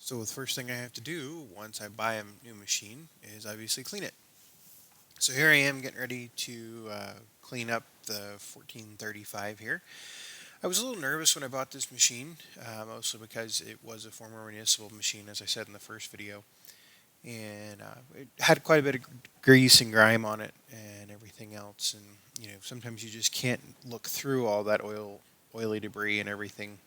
So the first thing I have to do once I buy a new machine is obviously clean it. So here I am getting ready to clean up the 1435 here. I was a little nervous when I bought this machine, mostly because it was a former municipal machine, as I said in the first video, and it had quite a bit of grease and grime on it and everything else. And sometimes you just can't look through all that oily debris and everything.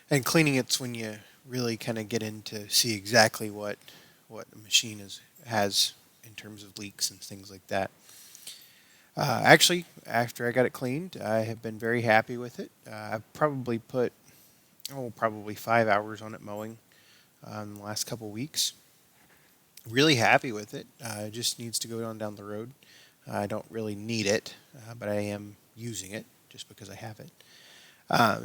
And cleaning it's when you really kind of get into see exactly what a machine has in terms of leaks and things like that. Actually, after I got it cleaned, I have been very happy with it. I've probably put probably 5 hours on it mowing the last couple weeks. Really happy with it. It just needs to go down the road. I don't really need it, but I am using it just because I have it.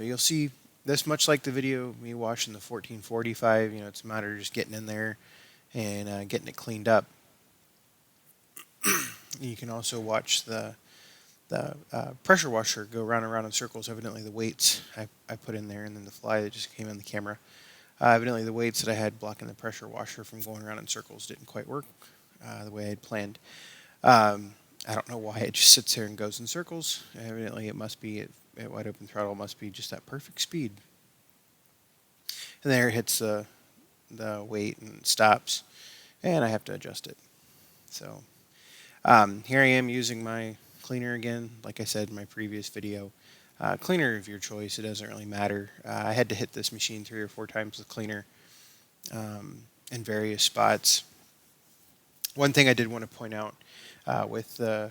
You'll see this much like the video of me washing the 1445. It's a matter of just getting in there and getting it cleaned up. You can also watch the pressure washer go round and round in circles. Evidently the weights I put in there and then the fly that just came in the camera. Evidently the weights that I had blocking the pressure washer from going around in circles didn't quite work the way I had planned. I don't know why it just sits there and goes in circles. Evidently it must be at wide open throttle must be just that perfect speed. And there it hits the weight and stops, and I have to adjust it. So here I am using my cleaner again. Like I said in my previous video, cleaner of your choice. It doesn't really matter. I had to hit this machine 3 or 4 times with cleaner in various spots. One thing I did want to point out with the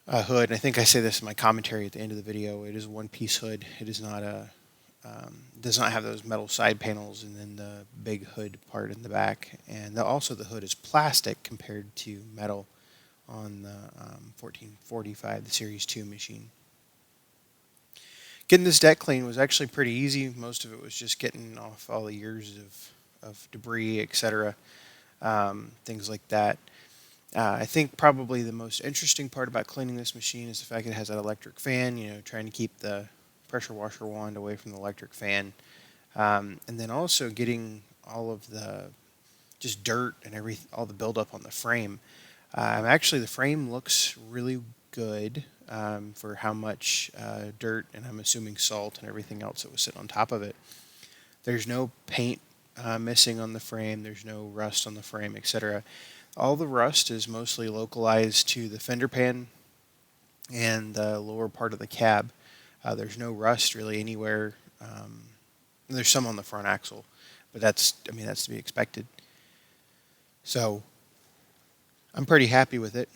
hood, and I think I say this in my commentary at the end of the video, it is a one-piece hood. It is not does not have those metal side panels and then the big hood part in the back. And also the hood is plastic compared to metal on the 1445, the Series 2 machine. Getting this deck clean was actually pretty easy. Most of it was just getting off all the years of debris, etc., things like that. I think probably the most interesting part about cleaning this machine is the fact that it has that electric fan, trying to keep the pressure washer wand away from the electric fan. And then also getting all of the just dirt and all the buildup on the frame. Actually, the frame looks really good for how much dirt and I'm assuming salt and everything else that was sitting on top of it. There's no paint missing on the frame. There's no rust on the frame, etc. All the rust is mostly localized to the fender pan and the lower part of the cab. There's no rust really anywhere. There's some on the front axle, but that's to be expected. So I'm pretty happy with it.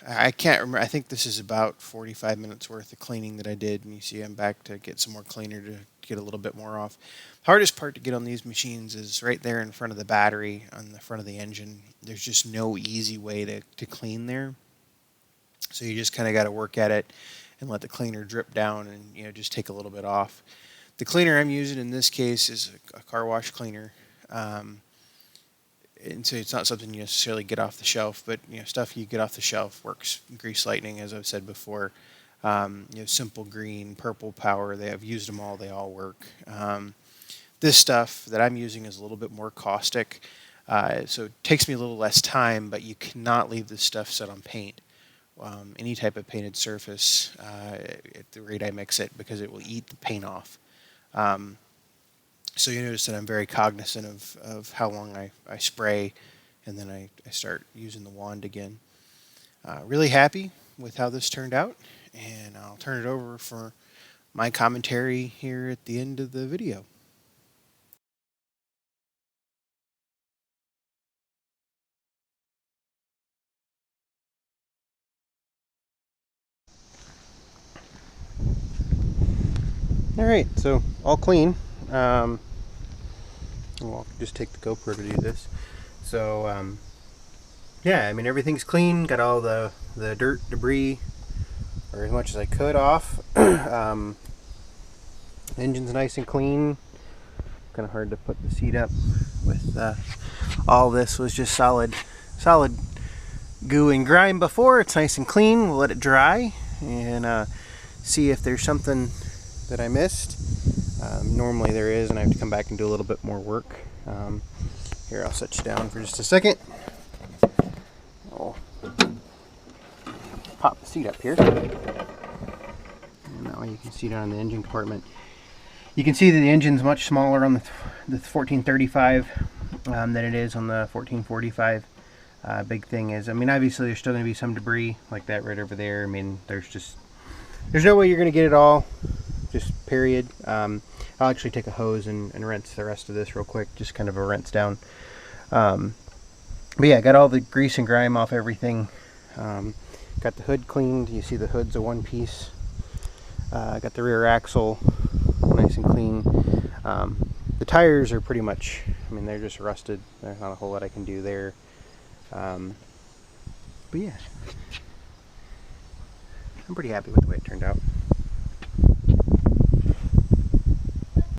I can't remember. I think this is about 45 minutes worth of cleaning that I did, and you see I'm back to get some more cleaner to get a little bit more off. Hardest part to get on these machines is right there in front of the battery on the front of the engine. There's just no easy way to clean there. So you just kind of got to work at it and let the cleaner drip down and just take a little bit off. The cleaner I'm using in this case is a car wash cleaner. And so it's not something you necessarily get off the shelf, but stuff you get off the shelf works. Grease Lightning, as I've said before, Simple Green, Purple Power. I've used them all. They all work. This stuff that I'm using is a little bit more caustic, so it takes me a little less time. But you cannot leave this stuff set on paint, any type of painted surface at the rate I mix it, because it will eat the paint off. So you notice that I'm very cognizant of how long I spray, and then I start using the wand again. Really happy with how this turned out, and I'll turn it over for my commentary here at the end of the video. All right, so all clean. I'll just take the GoPro to do this. So, yeah, everything's clean. Got all the dirt, debris, or as much as I could off. Engine's nice and clean. Kind of hard to put the seat up with all this was just solid goo and grime before. It's nice and clean. We'll let it dry and see if there's something that I missed. Normally there is, and I have to come back and do a little bit more work. Here, I'll set you down for just a second. I'll pop the seat up here, and that way you can see down in the engine compartment. You can see that the engine's much smaller on the 1435 than it is on the 1445. Big thing is, I mean, obviously there's still going to be some debris like that right over there. I mean, there's no way you're going to get it all, just period. I'll actually take a hose and rinse the rest of this real quick, just kind of a rinse down. But yeah, got all the grease and grime off everything. Got the hood cleaned. You see the hood's a one piece. Got the rear axle nice and clean. The tires are pretty much, I mean, they're just rusted. There's not a whole lot I can do there. But yeah, I'm pretty happy with the way it turned out.